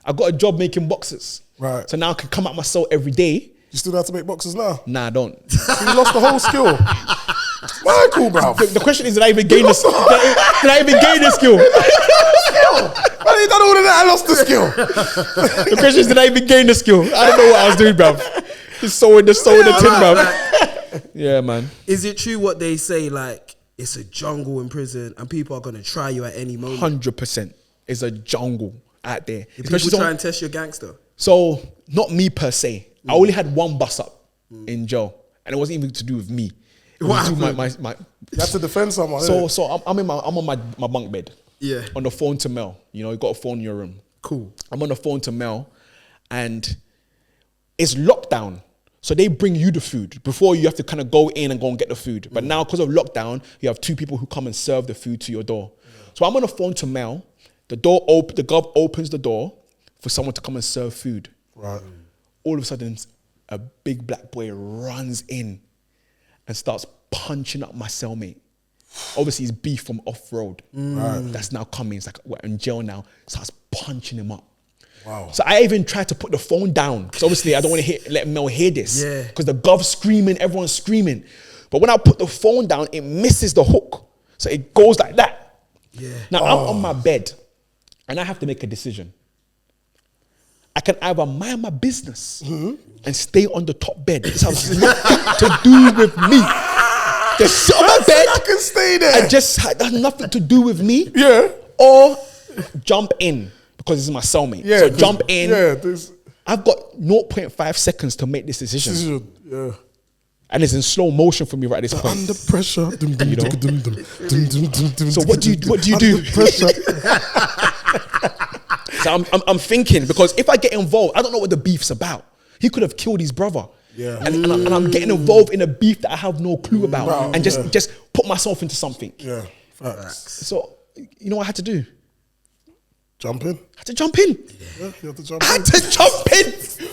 I got a job making boxes. Right. So now I can come out my cell every day. You still have to make boxes now? Nah, I don't. So you lost the whole skill. Michael, bro. The question is, did I even gain the skill? Did I even gain the skill? I done all of that. I lost the skill. The question is, did I even gain the skill? I don't know what I was doing, bruv. Just sewing the tin, bruv. Yeah, man. Is it true what they say, like, it's a jungle in prison and people are going to try you at any moment? 100%. It's a jungle out there. People try and test your gangster? So, not me per se. I only had one bust up in jail. And it wasn't even to do with me. It was to do with my You have to defend someone. So I'm on my bunk bed. Yeah. On the phone to Mel. You know, you got a phone in your room. Cool. I'm on the phone to Mel, and it's lockdown. So they bring you the food. Before, you have to kind of go in and go and get the food. But now, because of lockdown, you have two people who come and serve the food to your door. So I'm on the phone to Mel. The gov opens the door for someone to come and serve food. Right. All of a sudden, a big black boy runs in and starts punching up my cellmate. Obviously, he's beef from off-road. Right. That's now coming. It's like, we're in jail now. Starts punching him up. Wow. So I even tried to put the phone down, because obviously I don't want to let Mel hear this. Yeah. Because the gov's screaming, everyone's screaming. But when I put the phone down, it misses the hook. So it goes like that. Yeah. Now I'm on my bed and I have to make a decision. I can either mind my business and stay on the top bed. This has nothing to do with me. Just sit on my bed. I can stay there. And just has nothing to do with me. Yeah. Or jump in because this is my cellmate. Yeah. So jump in. Yeah. I've got 0.5 seconds to make this decision. Yeah. And it's in slow motion for me right at this point. Under pressure. You know? So what do you do? Under pressure. So I'm thinking, because if I get involved, I don't know what the beef's about. He could have killed his brother. Yeah. And I'm getting involved in a beef that I have no clue about. Wow, and just put myself into something. Yeah. Facts. So, you know what I had to do? Jump in. I had to jump in. Yeah, you have to jump I in. had to jump in. Because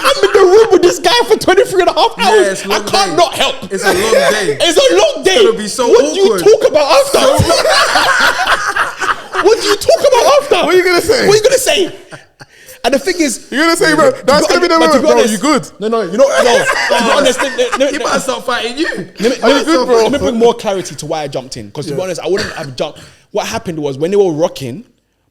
I'm in the room with this guy for 23 and a half hours. Yeah, it's a long I can't day. not help. It's a long day. It's a long day. It's gonna be so what do you awkward. talk about after? What do you talk about after? What are you gonna say? What are you gonna say? And the thing is, You're gonna say, bro, that's gonna be the but to moment, be bro. honest- You good? No, you know, to be honest, He might start fighting you. let me bring more clarity to why I jumped in. Because to be honest, I wouldn't have jumped. What happened was when they were rocking,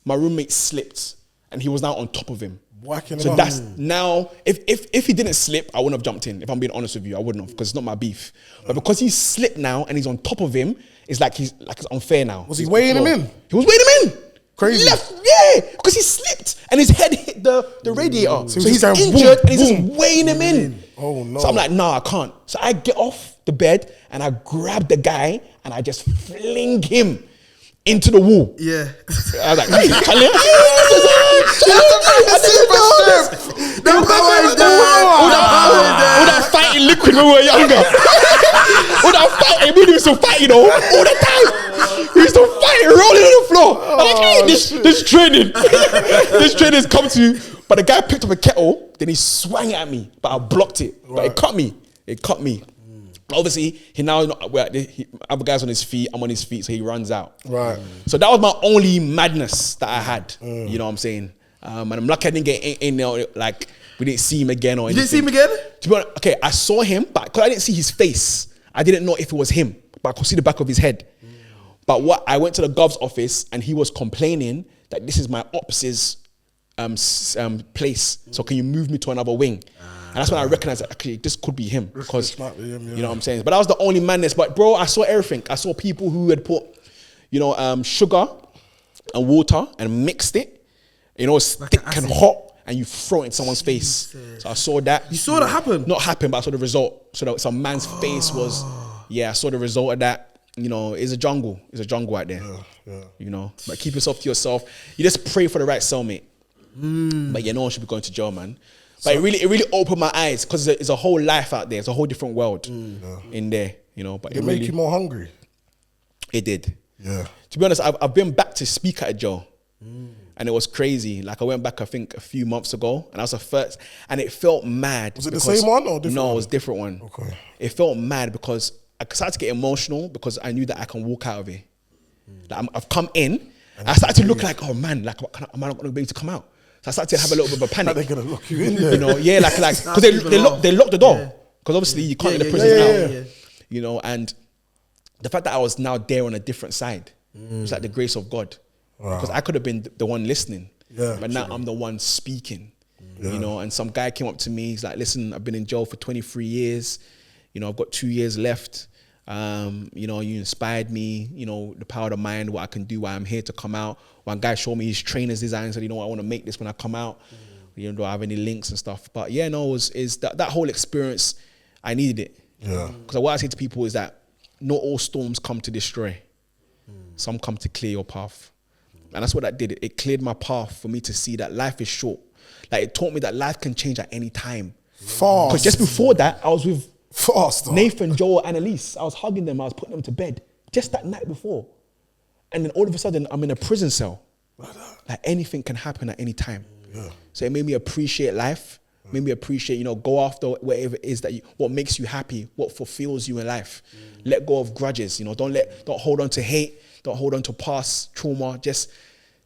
my roommate slipped and he was now on top of him. Whacking So him that's up. now, if he didn't slip, I wouldn't have jumped in. If I'm being honest with you, I wouldn't have, because it's not my beef. But because he slipped now and he's on top of him, it's like it's unfair now. Was he weighing him in? He was weighing him in. Crazy. Yeah, because he slipped and his head hit the radiator. So was he's just going injured boom, and he's boom. just weighing him in. Oh, no. So I'm like, nah, I can't. So I get off the bed and I grab the guy and I just fling him into the wall. Yeah. I was like, hey, Charlie. All that fighting liquid when we were younger. All that fighting, we used to fight, you know, all the time. We used to fight, rolling on the floor. I'm like, hey, this training. This training's come to you. But the guy picked up a kettle, then he swung at me, but I blocked it. But it cut me. It cut me. Obviously, he now other guy's on his feet. I'm on his feet, so he runs out. Right. So that was my only madness that I had. You know what I'm saying? And I'm lucky I didn't get in there. Like we didn't see him again or anything. You didn't see him again? To be honest, okay, I saw him, but because I didn't see his face, I didn't know if it was him. But I could see the back of his head. But I went to the gov's office and he was complaining that this is my ops's place. So can you move me to another wing? And that's when I recognized that actually this could be him, because This might be him, you know what I'm saying. But that was the only madness. But bro, I saw everything. I saw people who had put, sugar and water and mixed it. You know, it's Like thick an and acid. hot, and you throw it in someone's face. So I saw that. You saw that happen? Not happen, but I saw the result. So that some man's face was, I saw the result of that. You know, it's a jungle. It's a jungle out there. Yeah. You know, but keep yourself to yourself. You just pray for the right cellmate. But no one should be going to jail, man. But it really opened my eyes, because there's a whole life out there. It's a whole different world in there, you know. But It make you more hungry. It did. Yeah. To be honest, I've been back to speak at a jail. And it was crazy. Like I went back, I think, a few months ago, and that was the first, and it felt mad. Was it the same one or different No, one? it was a different one. Okay. It felt mad because I started to get emotional because I knew that I can walk out of it. Like I've come in, and I started to look like, oh man, like am I not going to be able to come out? So I started to have a little bit of a panic. They're gonna lock you in there. You know, yeah, like because they locked the door, because obviously you can't let the prisoners out. yeah. You know, and the fact that I was now there on a different side, it was like the grace of God, because I could have been the one listening, but now I'm the one speaking. You know, and some guy came up to me. He's like, "Listen, I've been in jail for 23 years. You know, I've got 2 years left. You know, you inspired me. You know, the power of the mind, what I can do, why I'm here to come out." One guy showed me his trainer's design, said, "You know, I want to make this when I come out. You know, do I have any links and stuff?" But yeah, no, is that whole experience, I needed it. Yeah. Because what I say to people is that not all storms come to destroy. Some come to clear your path. And that's what that did. It cleared my path for me to see that life is short. Like it taught me that life can change at any time. Fast. Because just before that, I was with Faster. Nathan, Joel, Annalise. I was hugging them. I was putting them to bed just that night before. And then all of a sudden, I'm in a prison cell. Like anything can happen at any time. Yeah. So it made me appreciate life. Made me appreciate, go after whatever it is what makes you happy, what fulfills you in life. Let go of grudges. Don't hold on to hate. Don't hold on to past trauma. Just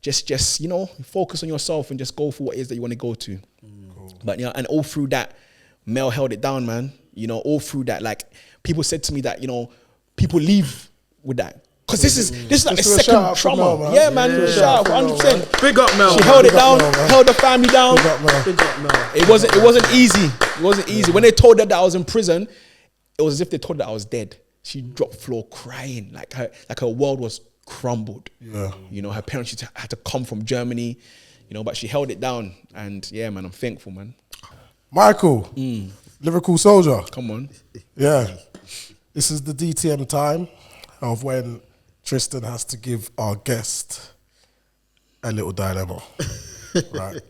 focus on yourself and just go for what it is that you want to go to. Cool. But and all through that, Mel held it down, man. All through that, like people said to me that people leave with that Because this is like a Just a shout second out for trauma. Mel, man. Yeah, man. Yeah. Shout out for Shout out for 100%. Big up, Mel. She held it Big up, down, Mel, man. held the family down. Big up, man. Big up, Mel. It wasn't easy. It wasn't easy. When they told her that I was in prison, it was as if they told her that I was dead. She dropped floor crying, like her world was crumbled. Yeah. You know, her parents had to come from Germany, you know, but she held it down. And yeah, man, I'm thankful, man. Michael, Lyrical Soldier. Come on. Yeah. This is the DTM time of when Tristan has to give our guest a little dilemma. Right.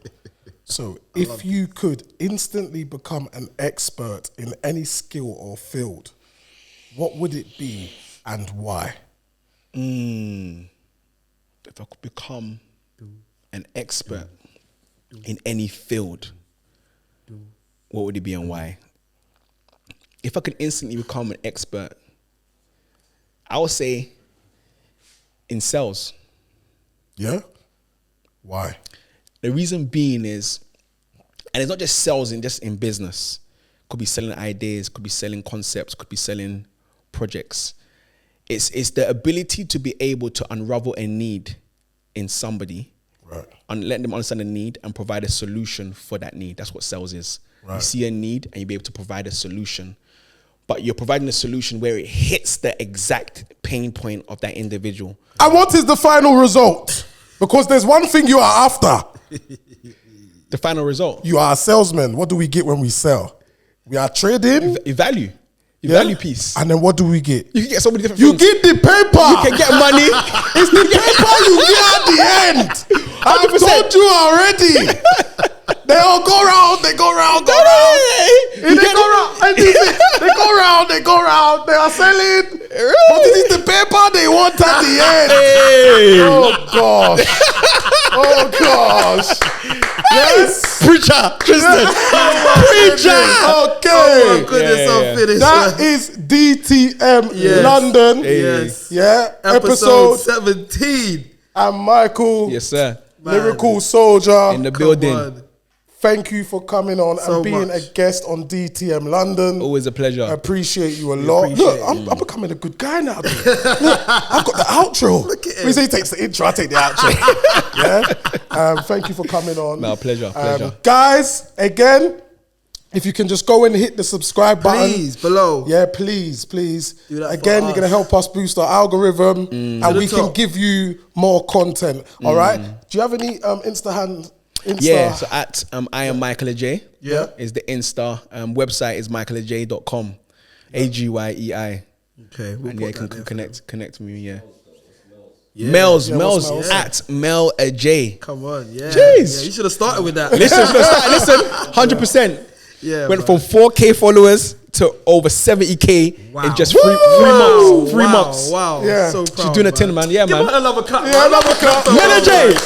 So if you could instantly become an expert in any skill or field, what would it be and why? If I could become an expert in any field, what would it be and why? If I could instantly become an expert, I would say in sales. Yeah? Why? The reason being is, and it's not just sales just in business. Could be selling ideas, could be selling concepts, could be selling projects. It's the ability to be able to unravel a need in somebody, Right. and let them understand the need and provide a solution for that need. That's what sales is. You Right. see a need and you be able to provide a solution. But you're providing a solution where it hits the exact pain point of that individual. And what is the final result? Because there's one thing you are after. The final result. You are a salesman. What do we get when we sell? We are trading. Your value. Your Yeah? value piece. And then what do we get? You can get so many different You things. get the paper. You can get money. It's the paper you get at the end. I've 100%. told you already. They all go round, they go round, go round. You They get- go round. And this is- They go round, they go round. They are selling. But it is the paper they want at the end. Hey. Oh gosh. Oh gosh. Yes. Preacher. Tristan. Preacher. Okay. Oh my goodness, Yeah, I'm yeah. finished. That is DTM Yes. London. Yes. Yeah. Episode Episode. 17. And Michael, Yes, sir. Lyrical Soldier. In the Come building. on. Thank you for coming on So and being much. a guest on DTM London. Always a pleasure. I appreciate you a lot. appreciate Look, it. I'm becoming a good guy now. Dude. Look, I've got the outro. Look at When him. he takes the intro, I take the outro. Yeah. Thank you for coming on. No, pleasure. Pleasure. Guys, again, if you can just go and hit the subscribe button. Please, below. Yeah, please. Do that for Again, you're us. going to help us boost our algorithm and To the we can top. give you more content. All right? Do you have any Insta? Yeah, so at I am Michael Agyei. Yeah. Is the Insta. Website is michaelagyei.com. AGYEI. Okay, we'll And put yeah, you can that there. connect with me, yeah. Mel's what's Mel's? at Mel Agyei. Come on, yeah. Jeez. Yeah, you should have started with that. Listen, 100%. Yeah, Went bro. from 4K followers to over 70K Wow. in just three months. 3 Wow, months. Wow. Yeah. So She's proud, doing a 10, man. Yeah, Give man. her another clap. Yeah, man. another clap. for Mel her, Agyei. man.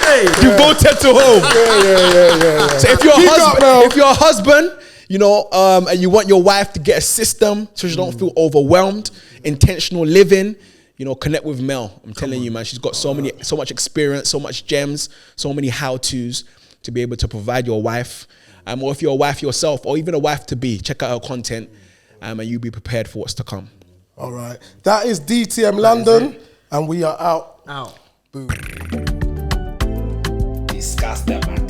Hey. Devoted to home. Yeah. So if you're Keep a up, husband, Mel. if you're a husband, you know, and you want your wife to get a system so she don't feel overwhelmed, intentional living, you know, connect with Mel. I'm telling you, man, she's got so much experience, so much gems, so many how-tos to be able to provide your wife. Or if you're a wife yourself, or even a wife to be, check out her content, and you'll be prepared for what's to come. All right. That is DTM London, and we are out. Out. Boom. Discuss that, man.